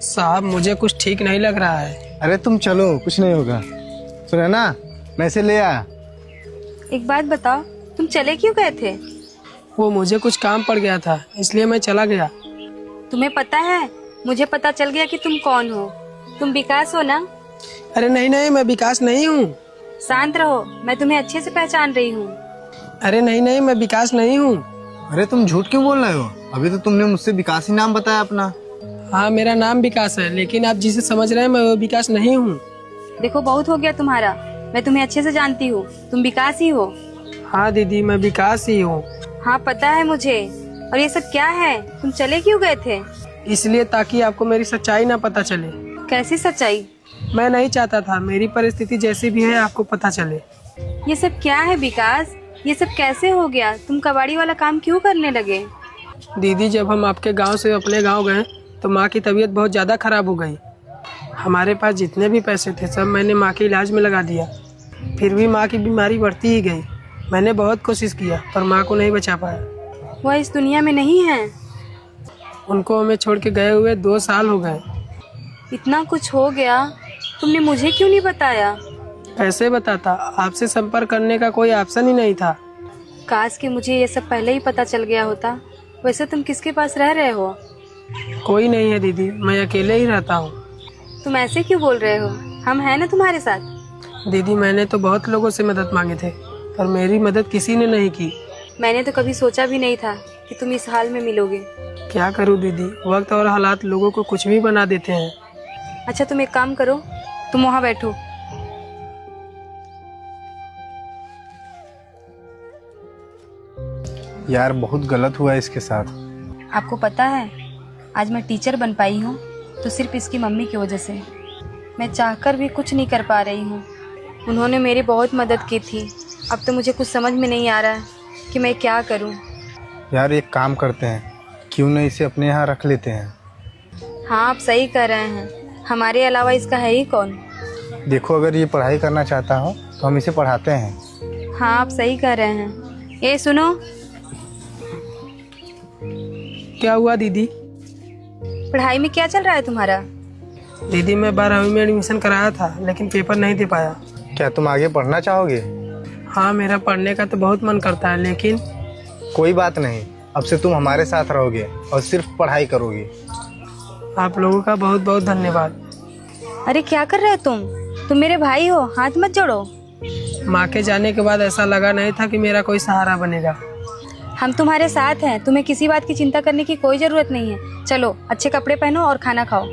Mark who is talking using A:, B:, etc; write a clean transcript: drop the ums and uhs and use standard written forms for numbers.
A: साहब मुझे कुछ ठीक नहीं लग रहा है।
B: अरे तुम चलो, कुछ नहीं होगा। सुना ना, मैं इसे ले आया।
C: एक बात बताओ, तुम चले क्यों गए थे?
A: वो मुझे कुछ काम पड़ गया था, इसलिए मैं चला गया।
C: तुम्हें पता है, मुझे पता चल गया कि तुम कौन हो। तुम विकास हो ना?
A: अरे नहीं नहीं, मैं विकास नहीं हूँ।
C: शांत रहो, मैं तुम्हें अच्छे से पहचान रही हूँ।
A: अरे नहीं नहीं, मैं विकास नहीं हूँ।
B: अरे तुम झूठ क्यों बोल रहे हो? अभी तो तुमने मुझसे विकास ही नाम बताया अपना।
A: हाँ मेरा नाम विकास है, लेकिन आप जिसे समझ रहे हैं मैं वो विकास नहीं हूँ।
C: देखो बहुत हो गया तुम्हारा, मैं तुम्हें अच्छे से जानती हूँ, तुम विकास ही हो।
A: हाँ दीदी, मैं विकास ही हूँ।
C: हाँ पता है मुझे। और ये सब क्या है? तुम चले क्यों गए थे?
A: इसलिए ताकि आपको मेरी सच्चाई ना पता चले।
C: कैसी सच्चाई?
A: मैं नहीं चाहता था मेरी परिस्थिति जैसी भी है आपको पता चले।
C: ये सब क्या है विकास? ये सब कैसे हो गया? तुम कबाड़ी वाला काम क्यों करने लगे?
A: दीदी जब हम आपके गांव से अपने गांव गए तो माँ की तबीयत बहुत ज़्यादा खराब हो गई। हमारे पास जितने भी पैसे थे सब मैंने माँ के इलाज में लगा दिया। फिर भी माँ की बीमारी बढ़ती ही गई। मैंने बहुत कोशिश किया पर माँ को नहीं बचा पाया।
C: वह इस दुनिया में नहीं है।
A: उनको हमें छोड़ के गए हुए 2 साल हो गए।
C: इतना कुछ हो गया, तुमने मुझे क्यों नहीं बताया?
A: कैसे बताता, आपसे संपर्क करने का कोई ऑप्शन ही नहीं था।
C: काश कि मुझे ये सब पहले ही पता चल गया होता। वैसे तुम किसके पास रह रहे हो?
A: कोई नहीं है दीदी, मैं अकेले ही रहता हूँ।
C: तुम ऐसे क्यों बोल रहे हो? हम हैं ना तुम्हारे साथ।
A: दीदी मैंने तो बहुत लोगों से मदद मांगे थे पर मेरी मदद किसी ने नहीं की।
C: मैंने तो कभी सोचा भी नहीं था कि तुम इस हाल में मिलोगे।
A: क्या करूँ दीदी, वक्त और हालात लोगों को कुछ भी बना देते हैं।
C: अच्छा तुम एक काम करो, तुम वहाँ बैठो।
B: यार बहुत गलत हुआ इसके साथ।
C: आपको पता है, आज मैं टीचर बन पाई हूँ तो सिर्फ इसकी मम्मी की वजह से। मैं चाहकर भी कुछ नहीं कर पा रही हूँ। उन्होंने मेरी बहुत मदद की थी। अब तो मुझे कुछ समझ में नहीं आ रहा है कि मैं क्या करूँ।
B: यार एक काम करते हैं, क्यों न इसे अपने यहाँ रख लेते हैं।
C: हाँ आप सही कह रहे हैं, हमारे अलावा इसका है ही कौन।
B: देखो अगर ये पढ़ाई करना चाहता हो तो हम इसे पढ़ाते हैं।
C: हाँ आप सही कह रहे हैं। ये सुनो।
A: क्या हुआ दीदी?
C: पढ़ाई में क्या चल रहा है तुम्हारा?
A: दीदी मैं 12वीं में एडमिशन कराया था लेकिन पेपर नहीं दे पाया।
B: क्या तुम आगे पढ़ना चाहोगे?
A: हाँ मेरा पढ़ने का तो बहुत मन करता है, लेकिन
B: कोई बात नहीं, अब से तुम हमारे साथ रहोगे और सिर्फ पढ़ाई करोगे।
A: आप लोगों का बहुत बहुत धन्यवाद।
C: अरे क्या कर रहे हो तुम मेरे भाई हो, हाथ मत जोड़ो।
A: माँ के जाने के बाद ऐसा लगा नहीं था कि मेरा कोई सहारा बनेगा।
C: हम तुम्हारे साथ हैं, तुम्हें किसी बात की चिंता करने की कोई जरूरत नहीं है। चलो अच्छे कपड़े पहनो और खाना खाओ।